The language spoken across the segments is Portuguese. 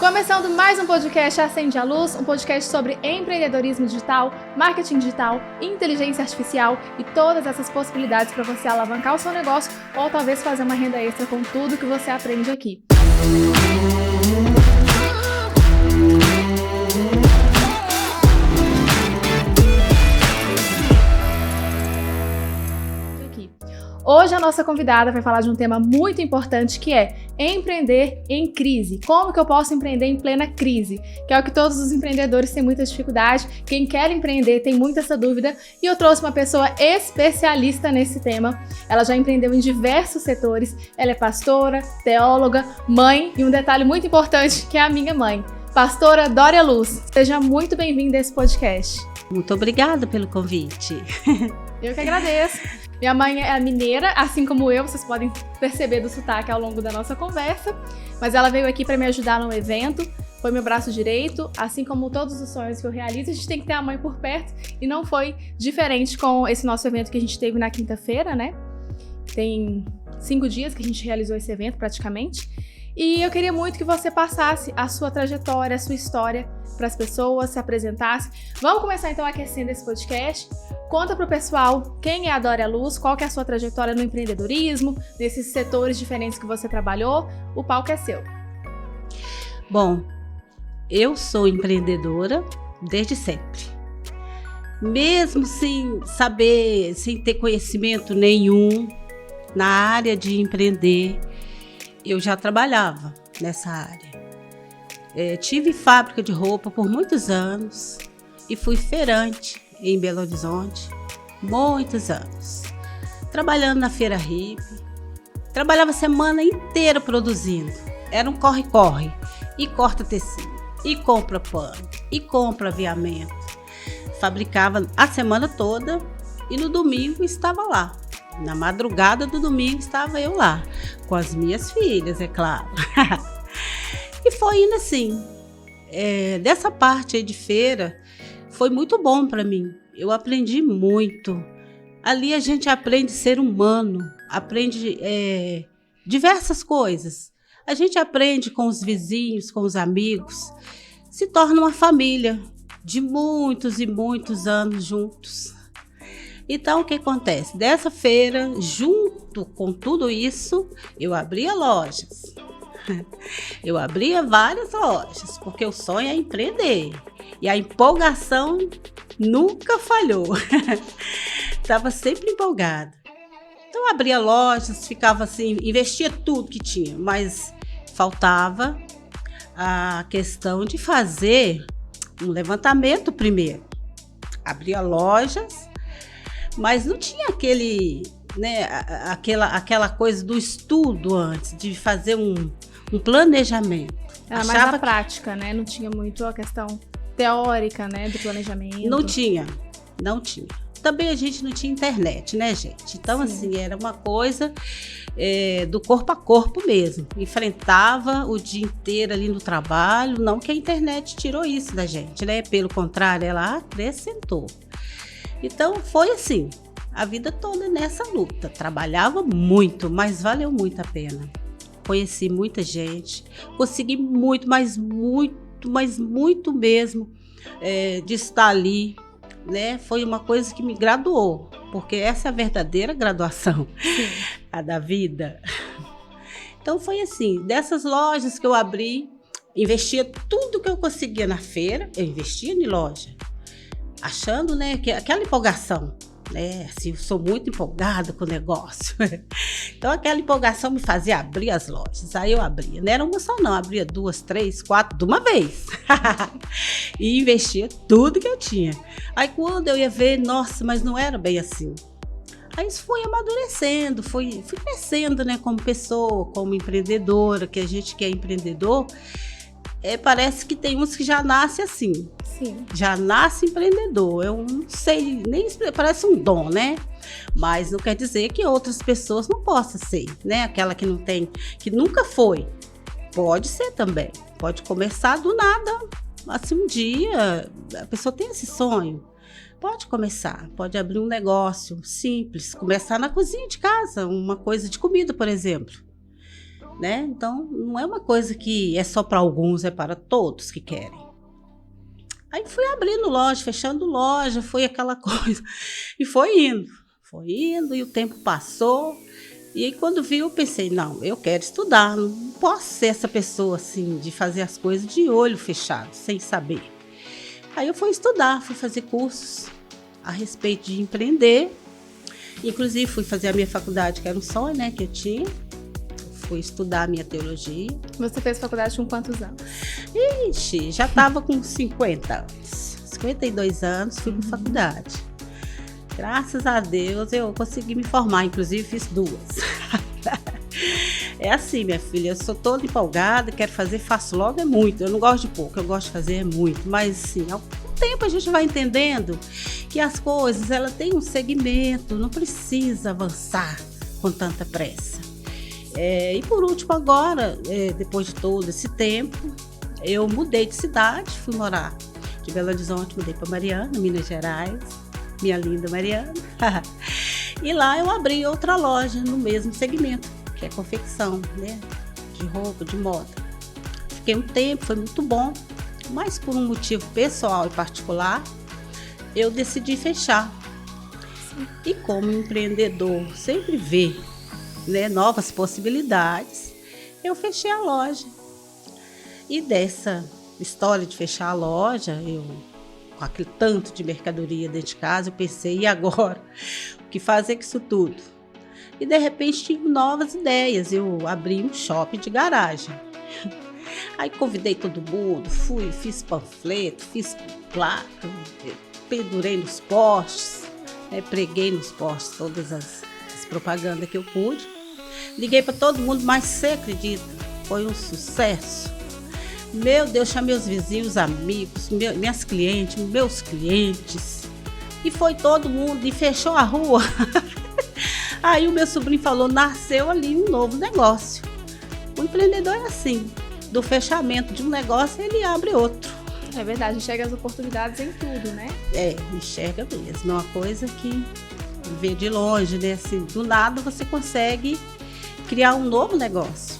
Começando mais um podcast Acende a Luz, um podcast sobre empreendedorismo digital, marketing digital, inteligência artificial e todas essas possibilidades para você alavancar o seu negócio ou talvez fazer uma renda extra com tudo que você aprende aqui. Hoje a nossa convidada vai falar de um tema muito importante que é empreender em crise. Como que eu posso empreender em plena crise? Que é o que todos os empreendedores têm muita dificuldade. Quem quer empreender tem muita essa dúvida. E eu trouxe uma pessoa especialista nesse tema. Ela já empreendeu em diversos setores. Ela é pastora, teóloga, mãe e um detalhe muito importante que é a minha mãe. Pastora Dória Luz. Seja muito bem-vinda a esse podcast. Muito obrigada pelo convite. Eu que agradeço. Minha mãe é mineira, assim como eu, vocês podem perceber do sotaque ao longo da nossa conversa, mas ela veio aqui para me ajudar no evento, foi meu braço direito, assim como todos os sonhos que eu realizo, a gente tem que ter a mãe por perto, e não foi diferente com esse nosso evento que a gente teve na quinta-feira, né? Tem 5 dias que a gente realizou esse evento praticamente, e eu queria muito que você passasse a sua trajetória, a sua história para as pessoas, se apresentasse. Vamos começar então aquecendo esse podcast. Conta pro pessoal quem é a Dória Luz, qual que é a sua trajetória no empreendedorismo, nesses setores diferentes que você trabalhou. O palco é seu. Bom, eu sou empreendedora desde sempre. Mesmo sem saber, sem ter conhecimento nenhum na área de empreender, eu já trabalhava nessa área. Tive fábrica de roupa por muitos anos e fui feirante em Belo Horizonte, muitos anos. Trabalhando na Feira Hippie, trabalhava a semana inteira produzindo. Era um corre-corre, e corta tecido, e compra pano, e compra aviamento. Fabricava a semana toda e no domingo estava lá. Na madrugada do domingo estava eu lá, com as minhas filhas, é claro. E foi indo assim. Dessa parte aí de feira, foi muito bom para mim. Eu aprendi muito. Ali a gente aprende ser humano, aprende diversas coisas. A gente aprende com os vizinhos, com os amigos. Se torna uma família de muitos e muitos anos juntos. Então, o que acontece? Dessa feira, junto com tudo isso, eu abria lojas. Eu abria várias lojas, porque o sonho é empreender. E a empolgação nunca falhou. Estava sempre empolgada. Então, abria lojas, ficava assim, investia tudo que tinha, mas faltava a questão de fazer um levantamento primeiro. Abria lojas, mas não tinha aquela coisa do estudo antes, de fazer um planejamento. Era mais a prática, né? Não tinha muito a questão teórica, né, do planejamento. Não tinha. Também a gente não tinha internet, né, gente? Então, assim, era uma coisa do corpo a corpo mesmo. Enfrentava o dia inteiro ali no trabalho. Não que a internet tirou isso da gente, né? Pelo contrário, ela acrescentou. Então, foi assim, a vida toda nessa luta. Trabalhava muito, mas valeu muito a pena. Conheci muita gente, consegui muito, mas muito mesmo de estar ali, né? Foi uma coisa que me graduou, porque essa é a verdadeira graduação, a da vida. Então foi assim, dessas lojas que eu abri, investia tudo que eu conseguia na feira, eu investia em loja, achando, né, que aquela empolgação, né, assim, eu sou muito empolgada com o negócio. Então aquela empolgação me fazia abrir as lojas. Aí eu abria, não era uma só não, abria 2, 3, 4 de uma vez. E investia tudo que eu tinha. Aí quando eu ia ver, nossa, mas não era bem assim. Aí isso foi amadurecendo, fui crescendo, né, como pessoa, como empreendedora, que a gente que é empreendedor, parece que tem uns que já nasce assim. Sim. Já nasce empreendedor. Eu não sei, nem parece um dom, né? Mas não quer dizer que outras pessoas não possam ser, né? Aquela que não tem, que nunca foi. Pode ser também. Pode começar do nada. Assim, um dia, a pessoa tem esse sonho. Pode começar, pode abrir um negócio simples. Começar na cozinha de casa, uma coisa de comida, por exemplo. né? Então, não é uma coisa que é só para alguns, é para todos que querem. Aí fui abrindo loja, fechando loja, foi aquela coisa. E foi indo, e o tempo passou. E aí, quando vi, eu pensei, não, eu quero estudar, não posso ser essa pessoa, assim, de fazer as coisas de olho fechado, sem saber. Aí eu fui estudar, fui fazer cursos a respeito de empreender. Inclusive, fui fazer a minha faculdade, que era um sonho, né, que eu tinha. Fui estudar a minha teologia. Você fez faculdade com quantos anos? Ixi, já estava com 50 anos. 52 anos, fui para faculdade. Graças a Deus eu consegui me formar, inclusive fiz 2. É assim, minha filha, eu sou toda empolgada, quero fazer, faço logo, é muito. Eu não gosto de pouco, eu gosto de fazer é muito. Mas assim, ao tempo a gente vai entendendo que as coisas, ela tem um segmento, não precisa avançar com tanta pressa. E por último agora, depois de todo esse tempo, eu mudei de cidade, fui morar de Belo Horizonte, mudei para Mariana, Minas Gerais, minha linda Mariana. E lá eu abri outra loja no mesmo segmento, que é confecção, né? De roupa, de moda. Fiquei um tempo, foi muito bom, mas por um motivo pessoal e particular, eu decidi fechar. E como empreendedor sempre vê, né, novas possibilidades, eu fechei a loja. E dessa história de fechar a loja, com aquele tanto de mercadoria dentro de casa, eu pensei, e agora? O que fazer com isso tudo? E de repente tive novas ideias, eu abri um shopping de garagem. Aí convidei todo mundo, fiz panfleto, fiz placa, pendurei nos postes, preguei nos postes todas as propagandas que eu pude. Liguei para todo mundo, mas você acredita? Foi um sucesso. Meu Deus, chamei os vizinhos, amigos, minhas clientes, meus clientes. E foi todo mundo, e fechou a rua. Aí o meu sobrinho falou, nasceu ali um novo negócio. O empreendedor é assim, do fechamento de um negócio, ele abre outro. É verdade, enxerga as oportunidades em tudo, né? Enxerga mesmo. É uma coisa que vê de longe, né? Assim, do nada você consegue criar um novo negócio.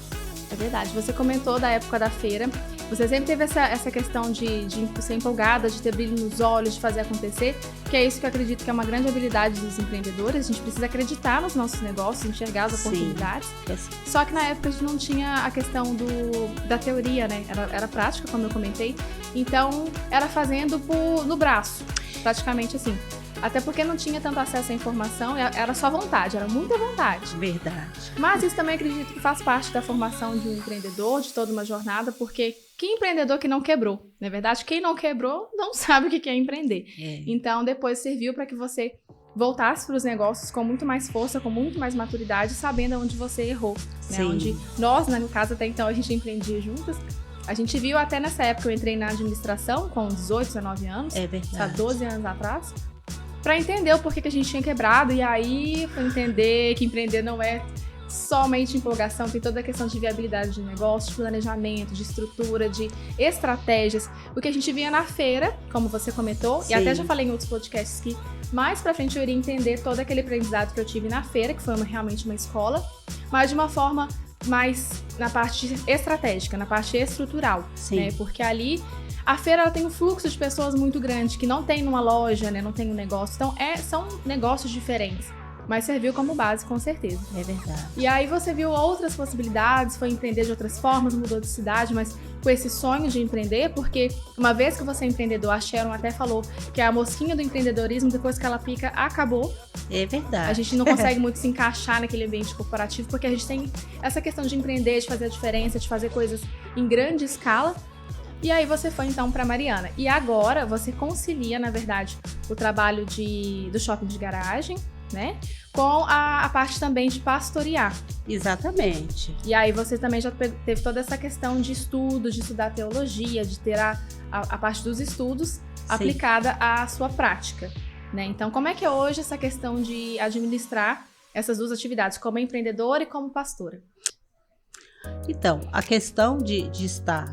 É verdade. Você comentou da época da feira. Você sempre teve essa questão de ser empolgada, de ter brilho nos olhos, de fazer acontecer, que é isso que eu acredito que é uma grande habilidade dos empreendedores. A gente precisa acreditar nos nossos negócios, enxergar as oportunidades. Sim. Só que na época a gente não tinha a questão da teoria, né? Era prática, como eu comentei. Então, era fazendo no braço, praticamente assim. Até porque não tinha tanto acesso à informação, era só vontade, era muita vontade. Verdade. Mas isso também acredito que faz parte da formação de um empreendedor, de toda uma jornada, porque que empreendedor que não quebrou, não é verdade? Quem não quebrou não sabe o que é empreender. Então, depois serviu para que você voltasse para os negócios com muito mais força, com muito mais maturidade, sabendo onde você errou. Né? Onde nós, no caso, até então, a gente empreendia juntas. A gente viu até nessa época, eu entrei na administração com 18, 19 anos. É verdade. Há 12 anos atrás. Para entender o porquê que a gente tinha quebrado, e aí foi entender que empreender não é somente empolgação, tem toda a questão de viabilidade de negócio, de planejamento, de estrutura, de estratégias, o que a gente via na feira, como você comentou, e até já falei em outros podcasts que mais pra frente eu iria entender todo aquele aprendizado que eu tive na feira, que foi realmente uma escola, mas de uma forma mais na parte estratégica, na parte estrutural, né? Porque ali a feira ela tem um fluxo de pessoas muito grande, que não tem numa loja, né? Não tem um negócio. Então, são negócios diferentes. Mas serviu como base, com certeza. É verdade. E aí você viu outras possibilidades, foi empreender de outras formas, mudou de cidade, mas com esse sonho de empreender, porque uma vez que você é empreendedor, a Sharon até falou que a mosquinha do empreendedorismo, depois que ela pica, acabou. É verdade. A gente não consegue muito se encaixar naquele ambiente corporativo, porque a gente tem essa questão de empreender, de fazer a diferença, de fazer coisas em grande escala. E aí você foi então para Mariana. E agora você concilia, na verdade, o trabalho do shopping de garagem, né? Com a parte também de pastorear. Exatamente. E aí você também já teve toda essa questão de estudo, de estudar teologia, de ter a parte dos estudos aplicada à sua prática, né? Então, como é que é hoje essa questão de administrar essas duas atividades, como empreendedora e como pastora? Então, a questão de estar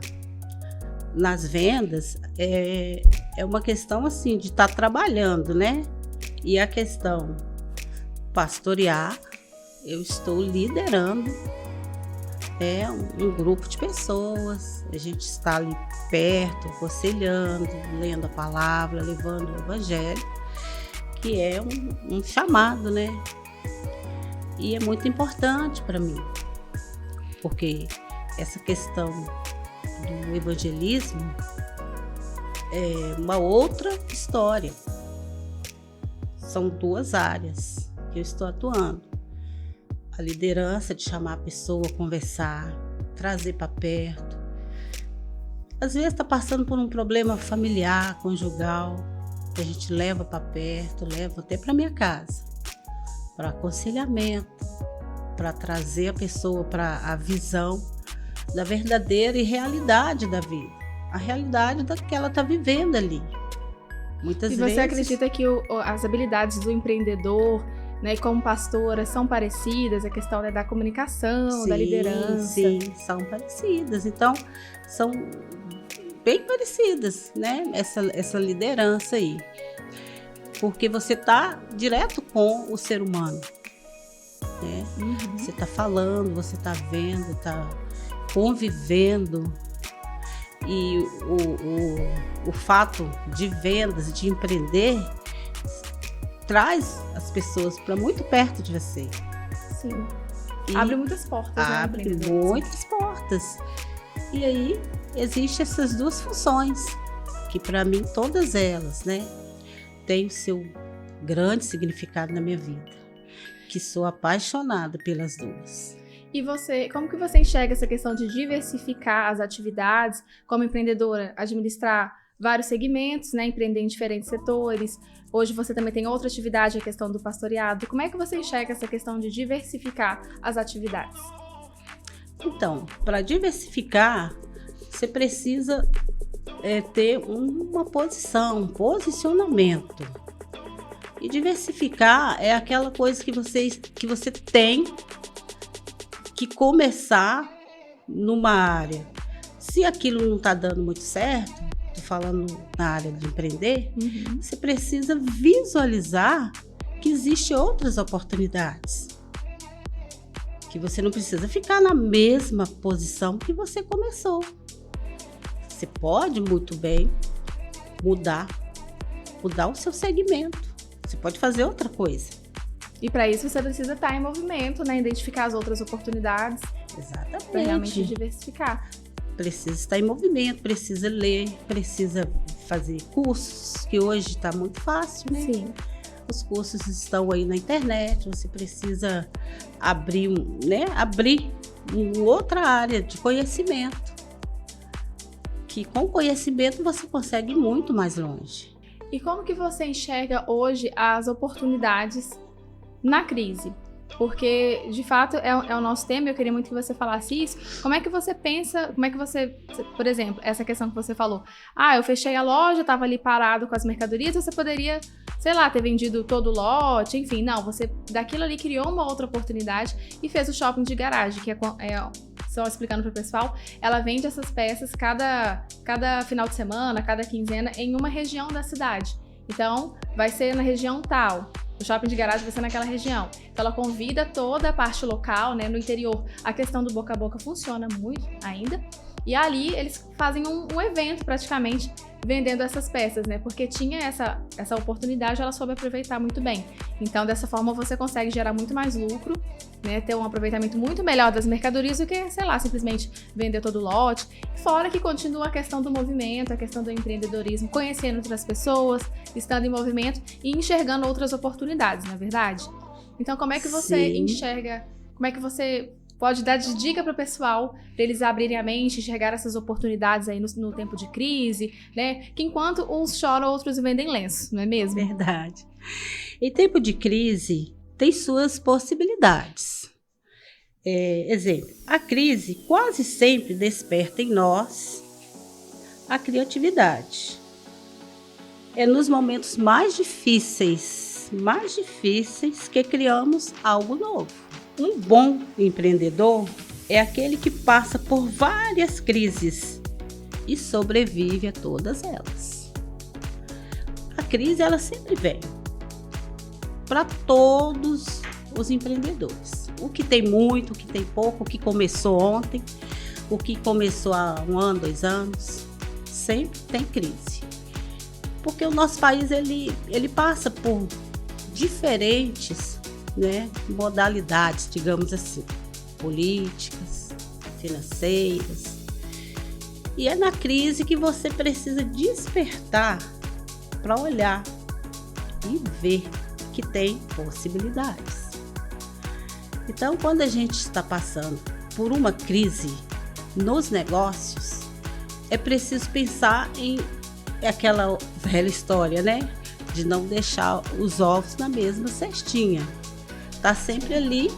nas vendas é uma questão assim de estar trabalhando, né? E a questão pastorear, eu estou liderando É um grupo de pessoas, a gente está ali perto, aconselhando, lendo a palavra, levando o evangelho, que é um chamado, né? E é muito importante para mim, porque essa questão do evangelismo é uma outra história. São 2 áreas que eu estou atuando. A liderança de chamar a pessoa, conversar, trazer para perto. Às vezes está passando por um problema familiar, conjugal, que a gente leva para perto, leva até para minha casa, para aconselhamento, para trazer a pessoa para a visão da verdadeira e realidade da vida, a realidade da que ela está vivendo ali. Muitas vezes. E você acredita que as habilidades do empreendedor, né, como pastora, são parecidas? A questão, né, da comunicação, sim, da liderança? Sim, são parecidas. Então, são bem parecidas, né? Essa liderança aí. Porque você está direto com o ser humano, né? Uhum. Você está falando, você está vendo, está convivendo. E o fato de vendas, de empreender, traz as pessoas para muito perto de você. Sim. E abre muitas portas. abre, né, muitas portas. E aí, existem essas 2 funções, que para mim, todas elas, né, têm o seu grande significado na minha vida, que sou apaixonada pelas 2. E você, como que você enxerga essa questão de diversificar as atividades como empreendedora, administrar vários segmentos, né, empreender em diferentes setores? Hoje você também tem outra atividade, a questão do pastoreado. Como é que você enxerga essa questão de diversificar as atividades? Então, para diversificar, você precisa ter uma posição, um posicionamento. E diversificar é aquela coisa que você tem que começar numa área. Se aquilo não está dando muito certo, estou falando na área de empreender, você precisa visualizar que existem outras oportunidades. Que você não precisa ficar na mesma posição que você começou. Você pode muito bem mudar o seu segmento. Você pode fazer outra coisa. E para isso você precisa estar em movimento, né? Identificar as outras oportunidades. Exatamente. Para realmente diversificar. Precisa estar em movimento, precisa ler, precisa fazer cursos, que hoje está muito fácil, né? Sim. Os cursos estão aí na internet, você precisa abrir uma outra área de conhecimento. Que com conhecimento você consegue ir muito mais longe. E como que você enxerga hoje as oportunidades na crise? Porque, de fato, é o nosso tema, eu queria muito que você falasse isso. Como é que você pensa, por exemplo, essa questão que você falou, eu fechei a loja, estava ali parado com as mercadorias, você poderia, sei lá, ter vendido todo o lote, enfim, não, você daquilo ali criou uma outra oportunidade e fez o shopping de garagem, que só explicando para o pessoal, ela vende essas peças cada final de semana, cada quinzena, em uma região da cidade. Então, vai ser na região tal. O shopping de garagem vai ser naquela região. Então, ela convida toda a parte local, né? No interior, a questão do boca a boca funciona muito ainda. E ali, eles fazem um evento, praticamente, vendendo essas peças, né? Porque tinha essa oportunidade, ela soube aproveitar muito bem. Então, dessa forma, você consegue gerar muito mais lucro, né? Ter um aproveitamento muito melhor das mercadorias do que, sei lá, simplesmente vender todo o lote. Fora que continua a questão do movimento, a questão do empreendedorismo, conhecendo outras pessoas, estando em movimento e enxergando outras oportunidades, não é verdade? Então, como é que você enxerga, como é que você pode dar de dica para o pessoal, para eles abrirem a mente, enxergar essas oportunidades aí no tempo de crise, né? Que enquanto uns choram, outros vendem lenço, não é mesmo? Verdade. Em tempo de crise, tem suas possibilidades. Exemplo, a crise quase sempre desperta em nós a criatividade. É nos momentos mais difíceis que criamos algo novo. Um bom empreendedor é aquele que passa por várias crises e sobrevive a todas elas. A crise, ela sempre vem para todos os empreendedores. O que tem muito, o que tem pouco, o que começou ontem, o que começou há 1 ano, 2 anos, sempre tem crise. Porque o nosso país, ele passa por diferentes, né, modalidades, digamos assim, políticas, financeiras. E é na crise que você precisa despertar para olhar e ver que tem possibilidades. Então, quando a gente está passando por uma crise nos negócios, é preciso pensar em aquela velha história, né? De não deixar os ovos na mesma cestinha. Tá sempre ali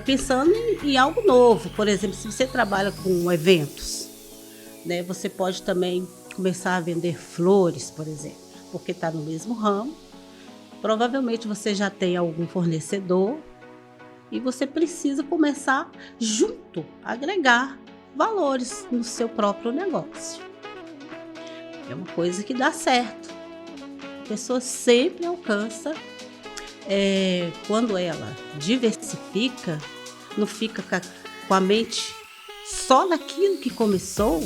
pensando em algo novo. Por exemplo, se você trabalha com eventos, né? Você pode também começar a vender flores, por exemplo, porque está no mesmo ramo. Provavelmente você já tem algum fornecedor e você precisa começar junto a agregar valores no seu próprio negócio. É uma coisa que dá certo. A pessoa sempre alcança, quando ela diversifica, não fica com a mente só naquilo que começou,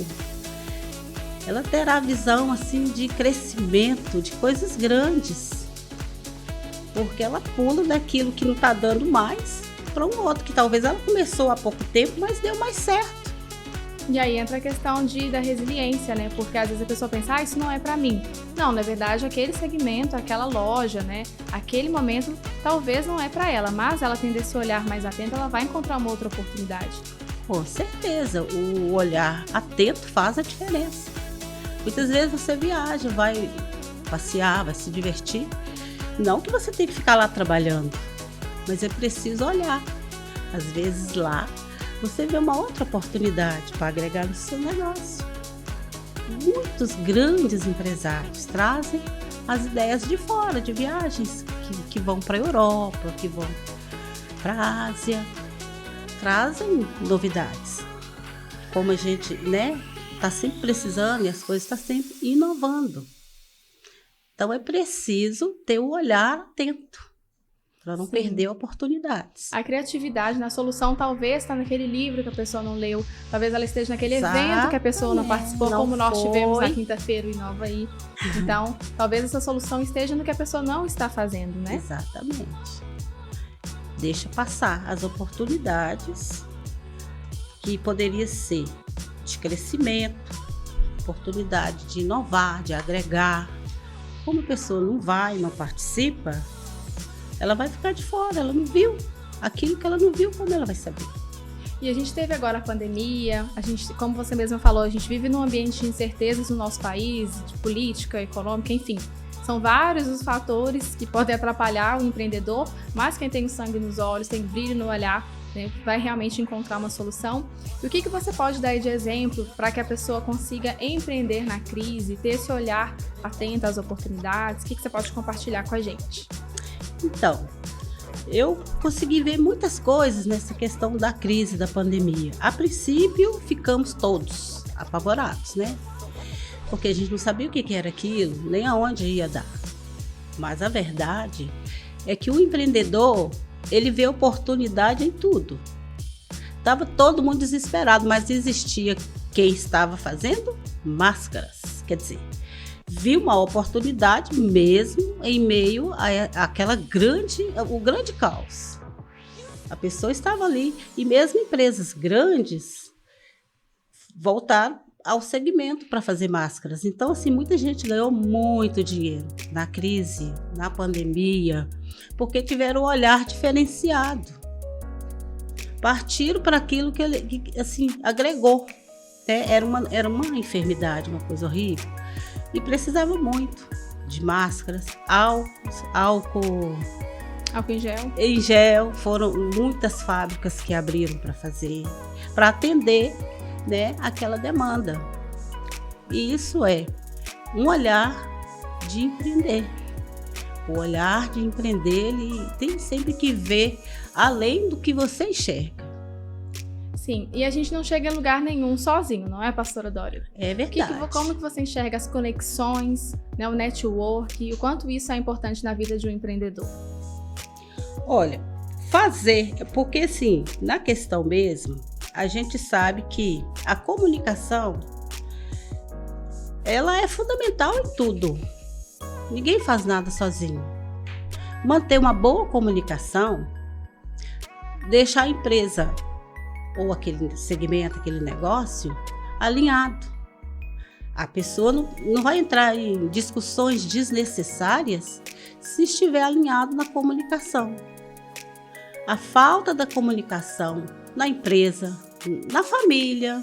ela terá a visão assim de crescimento, de coisas grandes, porque ela pula daquilo que não está dando mais para um outro que talvez ela começou há pouco tempo, mas deu mais certo. E aí entra a questão da resiliência, né? Porque às vezes a pessoa pensa, isso não é pra mim. Não, na verdade, aquele segmento, aquela loja, né? Aquele momento, talvez não é pra ela, mas ela tendo esse olhar mais atento, ela vai encontrar uma outra oportunidade. Com certeza, o olhar atento faz a diferença. Muitas vezes você viaja, vai passear, vai se divertir. Não que você tenha que ficar lá trabalhando, mas é preciso olhar. Às vezes lá você vê uma outra oportunidade para agregar no seu negócio. Muitos grandes empresários trazem as ideias de fora, de viagens, que vão para a Europa, que vão para a Ásia, trazem novidades. Como a gente, né, está sempre precisando e as coisas estão sempre inovando. Então é preciso ter o olhar atento, para não perder oportunidades. A criatividade na solução talvez está naquele livro que a pessoa não leu, talvez ela esteja naquele evento que a pessoa não participou, como nós tivemos na quinta-feira em Inova-i. Então, talvez essa solução esteja no que a pessoa não está fazendo, né? Exatamente. Deixa passar as oportunidades que poderia ser de crescimento, oportunidade de inovar, de agregar. Como a pessoa não vai, não participa, ela vai ficar de fora, ela não viu. Aquilo que ela não viu, como ela vai saber? E a gente teve agora a pandemia, como você mesma falou, a gente vive num ambiente de incertezas no nosso país, de política, econômica, enfim. São vários os fatores que podem atrapalhar o empreendedor, mas quem tem o sangue nos olhos, tem brilho no olhar, né, vai realmente encontrar uma solução. E o que você pode dar aí de exemplo para que a pessoa consiga empreender na crise, ter esse olhar atento às oportunidades? O que você pode compartilhar com a gente? Então, eu consegui ver muitas coisas nessa questão da crise, da pandemia. A princípio, ficamos todos apavorados, né? Porque a gente não sabia o que era aquilo, nem aonde ia dar. Mas a verdade é que o empreendedor, ele vê oportunidade em tudo. Estava todo mundo desesperado, mas existia quem estava fazendo máscaras. Quer dizer, viu uma oportunidade mesmo em meio o grande caos. A pessoa estava ali e mesmo empresas grandes voltaram ao segmento para fazer máscaras. Então, assim, muita gente ganhou muito dinheiro na crise, na pandemia, porque tiveram um olhar diferenciado. Partiram para aquilo que assim, agregou. Era uma enfermidade, uma coisa horrível. E precisava muito de máscaras, álcool em gel. Foram muitas fábricas que abriram para fazer, para atender, né, aquela demanda. E isso é um olhar de empreender. O olhar de empreender, ele tem sempre que ver além do que você enxerga. Sim, e a gente não chega em lugar nenhum sozinho, não é, pastora Dória? É verdade. Como que você enxerga as conexões, né, o network, o quanto isso é importante na vida de um empreendedor? Olha, fazer, porque assim, na questão mesmo, a gente sabe que a comunicação, ela é fundamental em tudo. Ninguém faz nada sozinho. Manter uma boa comunicação, deixar a empresa ou aquele segmento, aquele negócio alinhado. A pessoa não vai entrar em discussões desnecessárias se estiver alinhado na comunicação. A falta da comunicação na empresa, na família,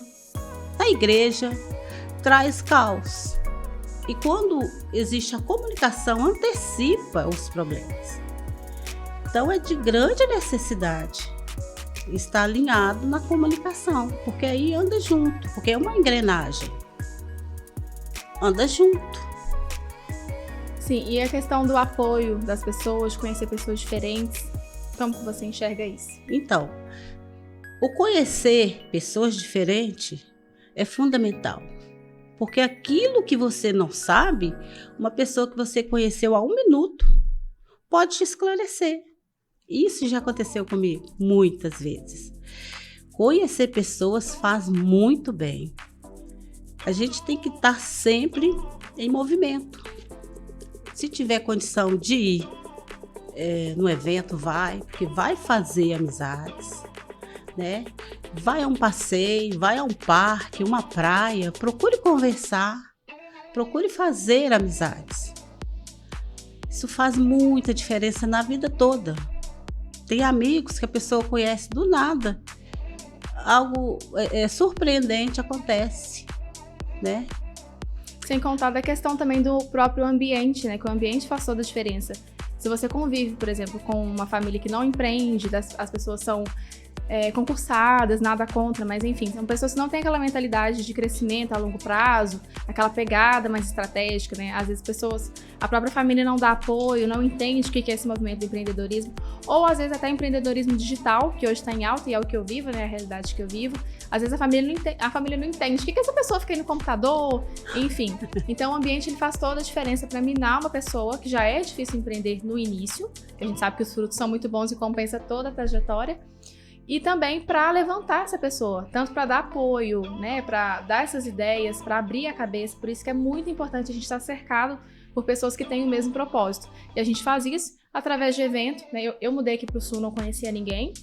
na igreja, traz caos. E quando existe a comunicação, antecipa os problemas. Então é de grande necessidade estar alinhado na comunicação, porque aí anda junto, porque é uma engrenagem. Anda junto. Sim, e a questão do apoio das pessoas, conhecer pessoas diferentes, como que você enxerga isso? Então, o conhecer pessoas diferentes é fundamental. Porque aquilo que você não sabe, uma pessoa que você conheceu há 1 minuto pode te esclarecer. Isso já aconteceu comigo muitas vezes. Conhecer pessoas faz muito bem. A gente tem que estar sempre em movimento. Se tiver condição de ir no evento, vai, porque vai fazer amizades, né? Vai a um passeio, vai a um parque, uma praia, procure conversar, procure fazer amizades. Isso faz muita diferença na vida toda. Tem amigos que a pessoa conhece do nada, algo surpreendente acontece, né? Sem contar da questão também do próprio ambiente, né? Que o ambiente faz toda a diferença. Se você convive, por exemplo, com uma família que não empreende, as pessoas são concursadas, nada contra, mas enfim, são pessoas que não têm aquela mentalidade de crescimento a longo prazo, aquela pegada mais estratégica, né? Às vezes a própria família não dá apoio, não entende o que é esse movimento do empreendedorismo, ou às vezes até empreendedorismo digital, que hoje está em alta e é o que eu vivo, né? A realidade que eu vivo. Às vezes a família não entende o que essa pessoa fica aí no computador, enfim. Então o ambiente ele faz toda a diferença para minar uma pessoa que já é difícil empreender no início, que a gente sabe que os frutos são muito bons e compensa toda a trajetória. E também para levantar essa pessoa, tanto para dar apoio, né, para dar essas ideias, para abrir a cabeça. Por isso que é muito importante a gente estar cercado por pessoas que têm o mesmo propósito. E a gente faz isso através de evento, né? Eu mudei aqui para o Sul, não conhecia ninguém.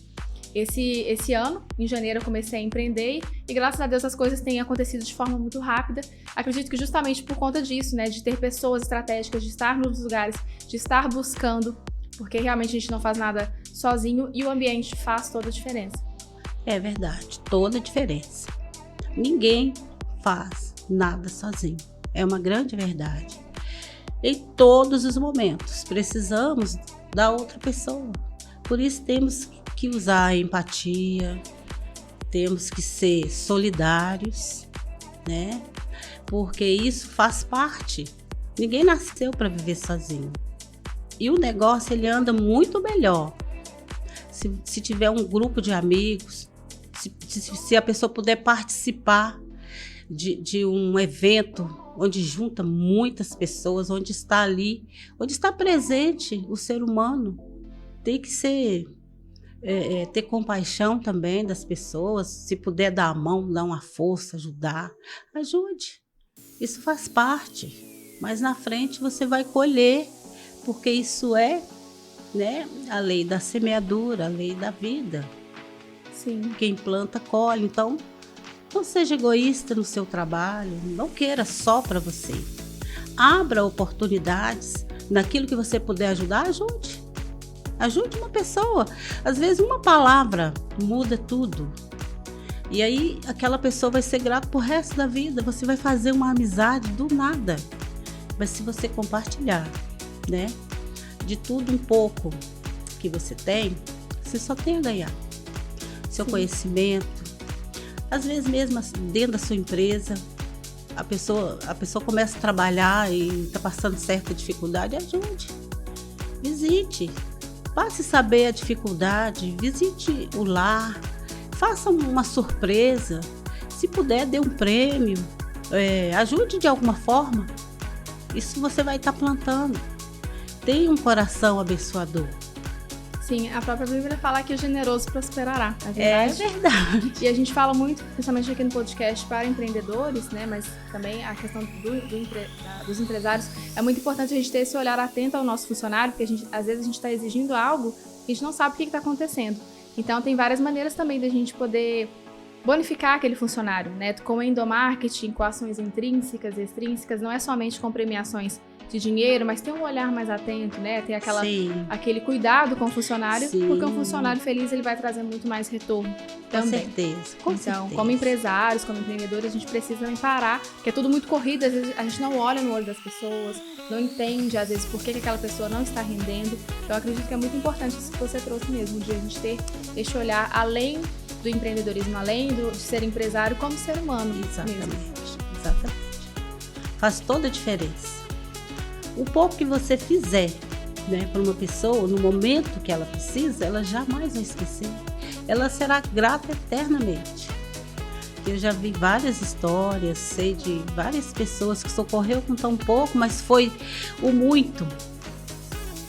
Esse ano, em janeiro, eu comecei a empreender e graças a Deus as coisas têm acontecido de forma muito rápida. Acredito que justamente por conta disso, né, de ter pessoas estratégicas, de estar nos lugares, de estar buscando, porque realmente a gente não faz nada sozinho e o ambiente faz toda a diferença. É verdade, toda a diferença. Ninguém faz nada sozinho. É uma grande verdade. Em todos os momentos, precisamos da outra pessoa. Por isso temos que usar a empatia, temos que ser solidários, né? Porque isso faz parte. Ninguém nasceu para viver sozinho. E o negócio ele anda muito melhor se tiver um grupo de amigos, se a pessoa puder participar de um evento onde junta muitas pessoas, onde está ali, onde está presente o ser humano. Tem que ter compaixão também das pessoas, se puder dar a mão, dar uma força, ajudar, ajude. Isso faz parte, mas na frente você vai colher, porque isso é, né, a lei da semeadura, a lei da vida. Sim. Quem planta, colhe. Então, não seja egoísta no seu trabalho, não queira só para você. Abra oportunidades, naquilo que você puder ajudar, ajude. Ajude uma pessoa. Às vezes uma palavra muda tudo. E aí aquela pessoa vai ser grata pro resto da vida. Você vai fazer uma amizade do nada. Mas se você compartilhar, né, de tudo um pouco que você tem, você só tem a ganhar. Seu conhecimento, às vezes mesmo dentro da sua empresa, a pessoa começa a trabalhar e está passando certa dificuldade, ajude, visite, passe a saber a dificuldade, visite o lar, faça uma surpresa, se puder dê um prêmio, ajude de alguma forma, isso você vai estar plantando. Tenha um coração abençoador, Sim, a própria Bíblia fala que o generoso prosperará, é verdade? É verdade. E a gente fala muito, principalmente aqui no podcast, para empreendedores, né? Mas também a questão dos empresários. É muito importante a gente ter esse olhar atento ao nosso funcionário, porque às vezes a gente está exigindo algo que a gente não sabe o que está acontecendo. Então, tem várias maneiras também da gente poder bonificar aquele funcionário, né? Com o endomarketing, com ações intrínsecas e extrínsecas, não é somente com premiações de dinheiro, mas tem um olhar mais atento, né? Tem aquele cuidado com o funcionário, Sim. Porque um funcionário feliz, ele vai trazer muito mais retorno também. Com então, certeza. como empresários, como empreendedores, a gente precisa também parar, porque é tudo muito corrido, às vezes a gente não olha no olho das pessoas, não entende, às vezes, por que aquela pessoa não está rendendo. Então, eu acredito que é muito importante isso que você trouxe mesmo, de a gente ter esse olhar além do empreendedorismo, além de ser empresário, como ser humano. Exatamente. Faz toda a diferença. O pouco que você fizer, né, para uma pessoa, no momento que ela precisa, ela jamais vai esquecer. Ela será grata eternamente. Eu já vi várias histórias, sei de várias pessoas que socorreu com tão pouco, mas foi o muito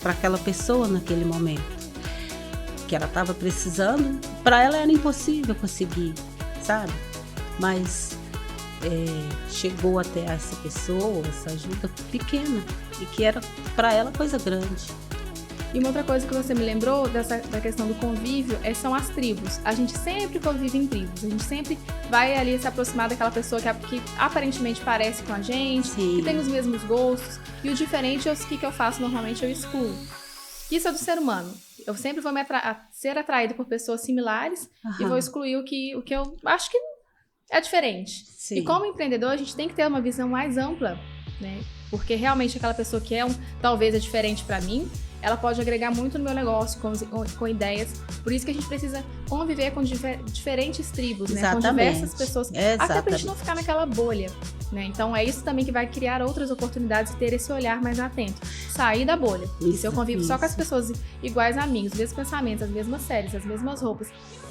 para aquela pessoa naquele momento que ela estava precisando. Para ela era impossível conseguir, sabe? Mas chegou até essa pessoa, essa ajuda pequena, e que era para ela coisa grande. E uma outra coisa que você me lembrou da questão do convívio são as tribos. A gente sempre convive em tribos, a gente sempre vai ali se aproximar daquela pessoa que aparentemente parece com a gente, Sim. que tem os mesmos gostos, e o diferente, o que eu faço normalmente, eu excluo. Isso é do ser humano. Eu sempre vou ser atraído por pessoas similares e vou excluir o que eu acho que é diferente. Sim. E como empreendedor, a gente tem que ter uma visão mais ampla, né? Porque realmente aquela pessoa que talvez é diferente para mim, ela pode agregar muito no meu negócio, com ideias. Por isso que a gente precisa conviver com diferentes tribos, né? Com diversas pessoas. Até pra gente não ficar naquela bolha, né? Então é isso também que vai criar outras oportunidades e ter esse olhar mais atento. Sair da bolha. E se eu convivo só com as pessoas iguais a mim, os mesmos pensamentos, as mesmas séries, as mesmas roupas.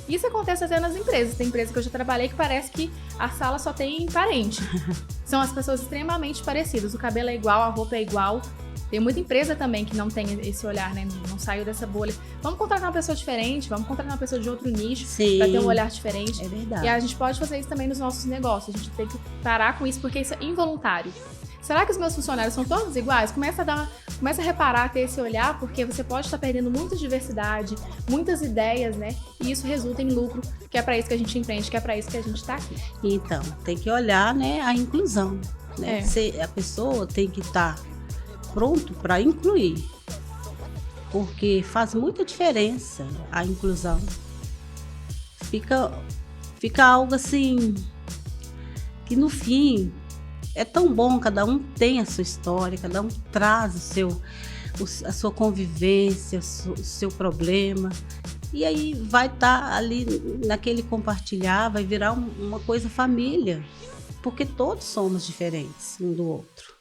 Isso acontece até nas empresas. Tem empresas que eu já trabalhei que parece que a sala só tem parente. São as pessoas extremamente parecidas. O cabelo é igual, a roupa é igual. Tem muita empresa também que não tem esse olhar, né? Não saiu dessa bolha. Vamos contratar uma pessoa diferente, vamos contratar uma pessoa de outro nicho para ter um olhar diferente. É verdade. E a gente pode fazer isso também nos nossos negócios. A gente tem que parar com isso porque isso é involuntário. Será que os meus funcionários são todos iguais? Começa a reparar, ter esse olhar, porque você pode estar perdendo muita diversidade, muitas ideias, né? E isso resulta em lucro, que é para isso que a gente empreende, que é para isso que a gente está aqui. Então, tem que olhar, né, a inclusão, né? A pessoa tem que estar pronto para incluir, porque faz muita diferença a inclusão. Fica algo assim que no fim é tão bom, cada um tem a sua história, cada um traz a sua convivência, o seu problema, e aí vai estar ali naquele compartilhar, vai virar uma coisa família, porque todos somos diferentes um do outro.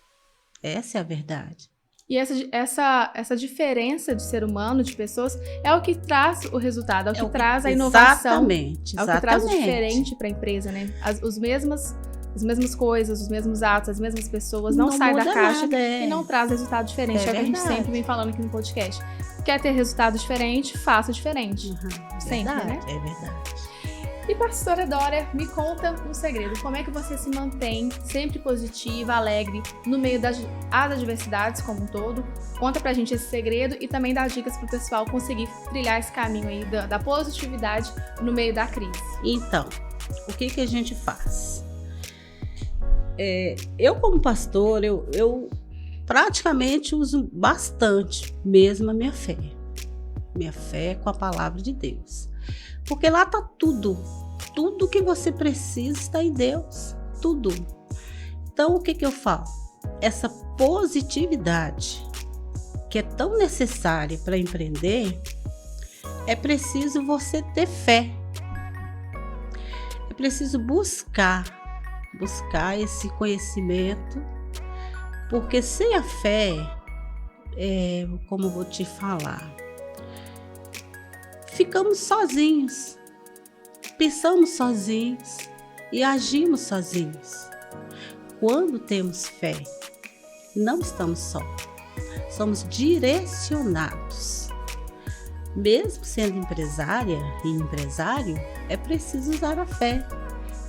Essa é a verdade. E essa diferença de ser humano, de pessoas, é o que traz o resultado, é o que traz a inovação. Exatamente. É o que traz o diferente para a empresa, né? As mesmas coisas, os mesmos atos, as mesmas pessoas, não sai da caixa e não traz resultado diferente. É o que a gente sempre vem falando aqui no podcast. Quer ter resultado diferente, faça diferente. Sempre, verdade, né? É verdade. E pastora Dória, me conta um segredo. Como é que você se mantém sempre positiva, alegre, no meio das adversidades como um todo? Conta pra gente esse segredo e também dá dicas pro pessoal conseguir trilhar esse caminho aí da positividade no meio da crise. Então, o que a gente faz? Eu como pastor, eu praticamente uso bastante mesmo a minha fé. Minha fé com a palavra de Deus. Porque lá está tudo. Tudo que você precisa está em Deus. Tudo. Então, o que eu falo? Essa positividade que é tão necessária para empreender, é preciso você ter fé. É preciso buscar esse conhecimento, porque sem a fé, como eu vou te falar, ficamos sozinhos, pensamos sozinhos e agimos sozinhos. Quando temos fé, não estamos só, somos direcionados. Mesmo sendo empresária e empresário, é preciso usar a fé.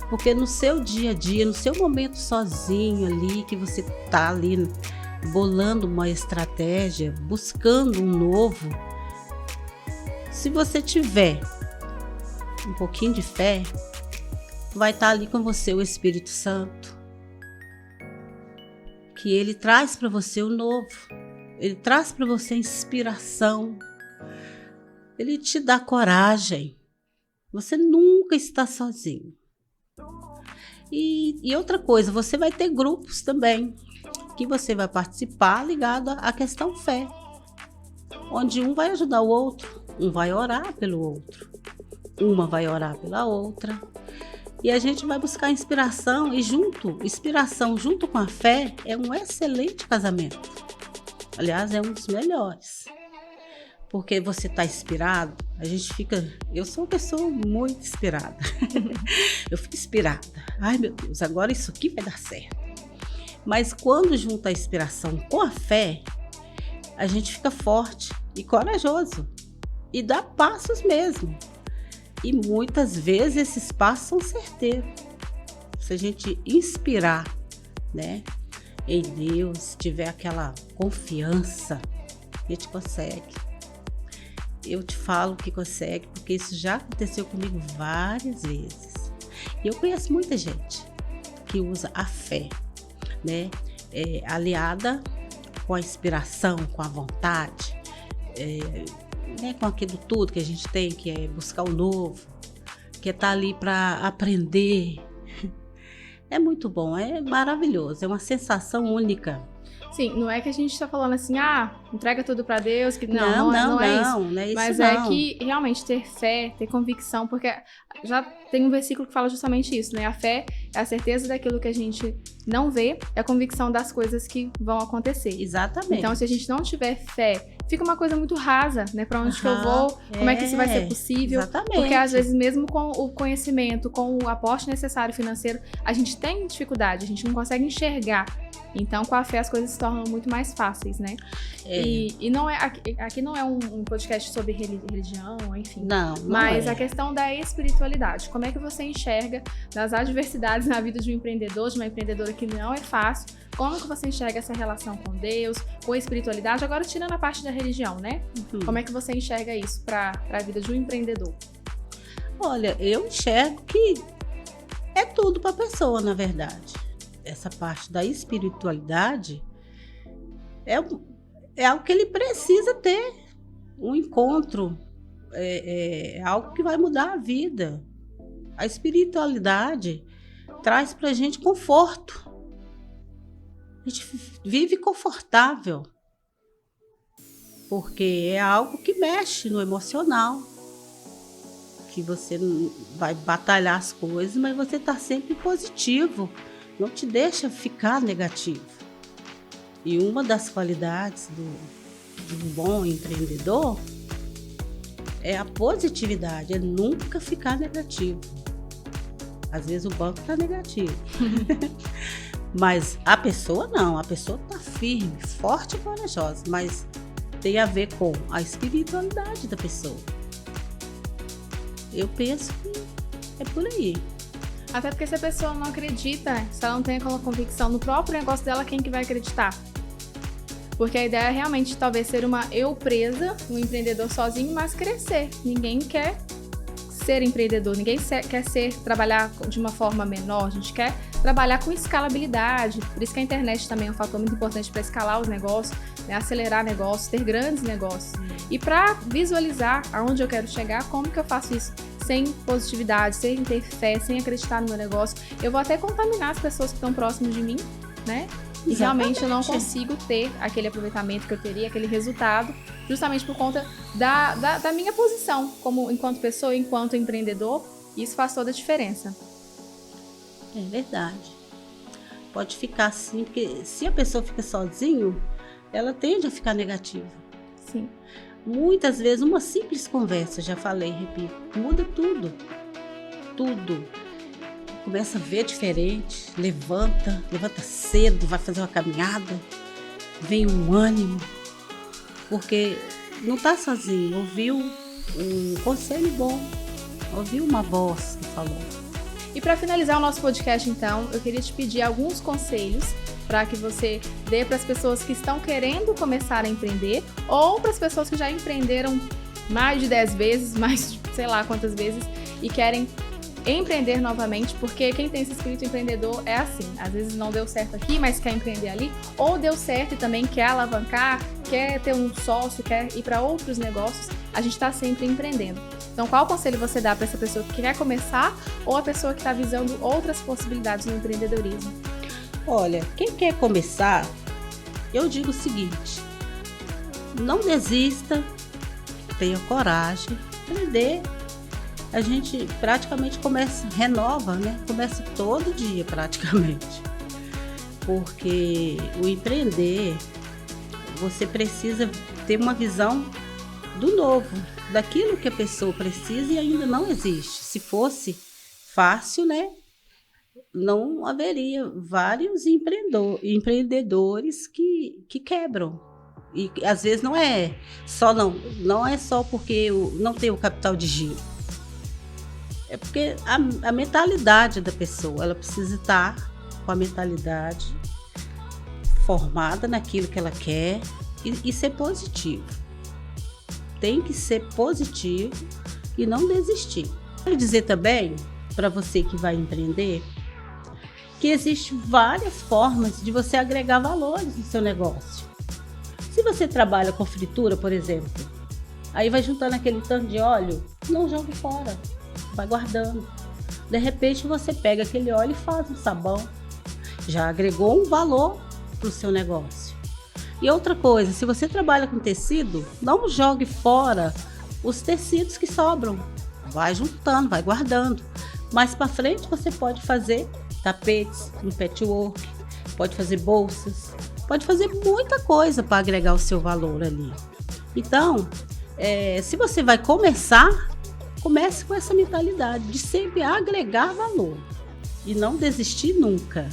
Porque no seu dia a dia, no seu momento sozinho ali, que você está ali bolando uma estratégia, buscando um novo, se você tiver um pouquinho de fé, vai estar ali com você o Espírito Santo, que ele traz para você o novo, ele traz para você inspiração, ele te dá coragem. Você nunca está sozinho. E outra coisa, você vai ter grupos também que você vai participar ligado à questão fé, onde um vai ajudar o outro, um vai orar pelo outro, uma vai orar pela outra, e a gente vai buscar inspiração, e inspiração junto com a fé é um excelente casamento. Aliás, é um dos melhores. Porque você está inspirado, eu sou uma pessoa muito inspirada. Eu fico inspirada. Ai, meu Deus, agora isso aqui vai dar certo. Mas quando junta a inspiração com a fé, a gente fica forte e corajoso. E dá passos mesmo. E muitas vezes esses passos são certeiros. Se a gente inspirar, né, em Deus, tiver aquela confiança, a gente consegue. Eu te falo que consegue, porque isso já aconteceu comigo várias vezes. E eu conheço muita gente que usa a fé, né, aliada com a inspiração, com a vontade, né, com aquilo tudo que a gente tem, que é buscar o novo, que é estar ali para aprender. É muito bom, é maravilhoso, é uma sensação única. Sim, não é que a gente está falando assim, entrega tudo para Deus, que não é isso. Não é isso. Mas não. É que realmente ter fé, ter convicção, porque já tem um versículo que fala justamente isso, né? A fé é a certeza daquilo que a gente não vê, é a convicção das coisas que vão acontecer. Exatamente. Então, se a gente não tiver fé, fica uma coisa muito rasa, né? Para onde que eu vou, como é que isso vai ser possível? Exatamente. Porque às vezes mesmo com o conhecimento, com o aporte necessário financeiro, a gente tem dificuldade, a gente não consegue enxergar. Então, com a fé, as coisas se tornam muito mais fáceis, né? E não é, aqui não é um podcast sobre religião, enfim. Não mas é. A questão da espiritualidade. Como é que você enxerga das adversidades na vida de um empreendedor, de uma empreendedora que não é fácil? Como que você enxerga essa relação com Deus, com a espiritualidade? Agora, tirando a parte da religião, né? Como é que você enxerga isso para a vida de um empreendedor? Olha, eu enxergo que é tudo para a pessoa, na verdade. Essa parte da espiritualidade é algo que ele precisa ter. Um encontro é algo que vai mudar a vida. A espiritualidade traz para a gente conforto. A gente vive confortável. Porque é algo que mexe no emocional. Que você vai batalhar as coisas, mas você está sempre positivo. Não te deixa ficar negativo. E uma das qualidades de um bom empreendedor é a positividade, é nunca ficar negativo. Às vezes o banco está negativo. Mas a pessoa não, a pessoa está firme, forte e corajosa, mas tem a ver com a espiritualidade da pessoa. Eu penso que é por aí. Até porque se a pessoa não acredita, se ela não tem aquela convicção no próprio negócio dela, quem que vai acreditar? Porque a ideia é realmente talvez ser uma eu presa, um empreendedor sozinho, mas crescer. Ninguém quer ser empreendedor, ninguém quer trabalhar de uma forma menor, a gente quer trabalhar com escalabilidade. Por isso que a internet também é um fator muito importante para escalar os negócios, né? Acelerar negócios, ter grandes negócios. E para visualizar aonde eu quero chegar, como que eu faço isso? Sem positividade, sem ter fé, sem acreditar no meu negócio. Eu vou até contaminar as pessoas que estão próximas de mim, né? E realmente eu não consigo ter aquele aproveitamento que eu teria, aquele resultado, justamente por conta da minha posição enquanto pessoa, enquanto empreendedor. Isso faz toda a diferença. É verdade. Pode ficar assim, porque se a pessoa fica sozinho, ela tende a ficar negativa. Sim. Muitas vezes, uma simples conversa, já falei, repito, muda tudo. Tudo. Começa a ver diferente, levanta cedo, vai fazer uma caminhada, vem um ânimo, porque não está sozinho, ouviu um conselho bom, ouviu uma voz que falou. E para finalizar o nosso podcast, então, eu queria te pedir alguns conselhos para que você dê para as pessoas que estão querendo começar a empreender ou para as pessoas que já empreenderam mais de 10 vezes, mais sei lá quantas vezes, e querem empreender novamente, porque quem tem esse espírito empreendedor é assim, às vezes não deu certo aqui, mas quer empreender ali, ou deu certo e também quer alavancar, quer ter um sócio, quer ir para outros negócios, a gente está sempre empreendendo. Então, qual conselho você dá para essa pessoa que quer começar ou a pessoa que está visando outras possibilidades no empreendedorismo? Olha, quem quer começar, eu digo o seguinte, não desista, tenha coragem, empreender. A gente praticamente renova, né? Começa todo dia praticamente. Porque o empreender, você precisa ter uma visão do novo, daquilo que a pessoa precisa e ainda não existe. Se fosse fácil, né? Não haveria vários empreendedores que quebram. E às vezes não é só porque não tem o capital de giro. É porque a mentalidade da pessoa, ela precisa estar com a mentalidade formada naquilo que ela quer e ser positivo. Tem que ser positivo e não desistir. Quero dizer também, para você que vai empreender, que existem várias formas de você agregar valores no seu negócio. Se você trabalha com fritura, por exemplo, aí vai juntando aquele tanto de óleo, não jogue fora. Vai guardando. De repente você pega aquele óleo e faz um sabão. Já agregou um valor para o seu negócio. E outra coisa, se você trabalha com tecido, não jogue fora os tecidos que sobram. Vai juntando, vai guardando. Mais para frente você pode fazer tapetes no patchwork, pode fazer bolsas, pode fazer muita coisa para agregar o seu valor ali. Então, se você vai começar, comece com essa mentalidade de sempre agregar valor e não desistir nunca.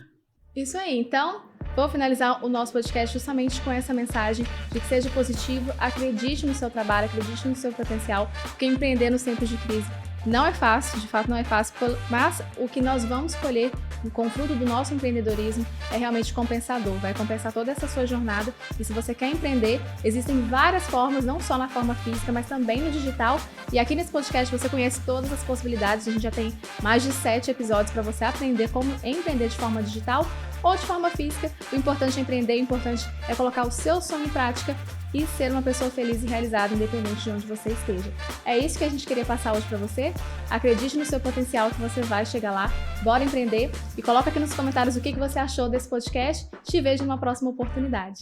Isso aí, então vou finalizar o nosso podcast justamente com essa mensagem de que seja positivo, acredite no seu trabalho, acredite no seu potencial, porque empreender nos tempos de crise não é fácil, de fato não é fácil, mas o que nós vamos colher com o fruto do nosso empreendedorismo é realmente compensador, vai compensar toda essa sua jornada. E se você quer empreender, existem várias formas, não só na forma física, mas também no digital. E aqui nesse podcast você conhece todas as possibilidades, a gente já tem mais de 7 episódios para você aprender como empreender de forma digital ou de forma física. O importante é empreender, o importante é colocar o seu sonho em prática e ser uma pessoa feliz e realizada, independente de onde você esteja. É isso que a gente queria passar hoje para você. Acredite no seu potencial que você vai chegar lá. Bora empreender e coloca aqui nos comentários o que você achou desse podcast. Te vejo numa próxima oportunidade.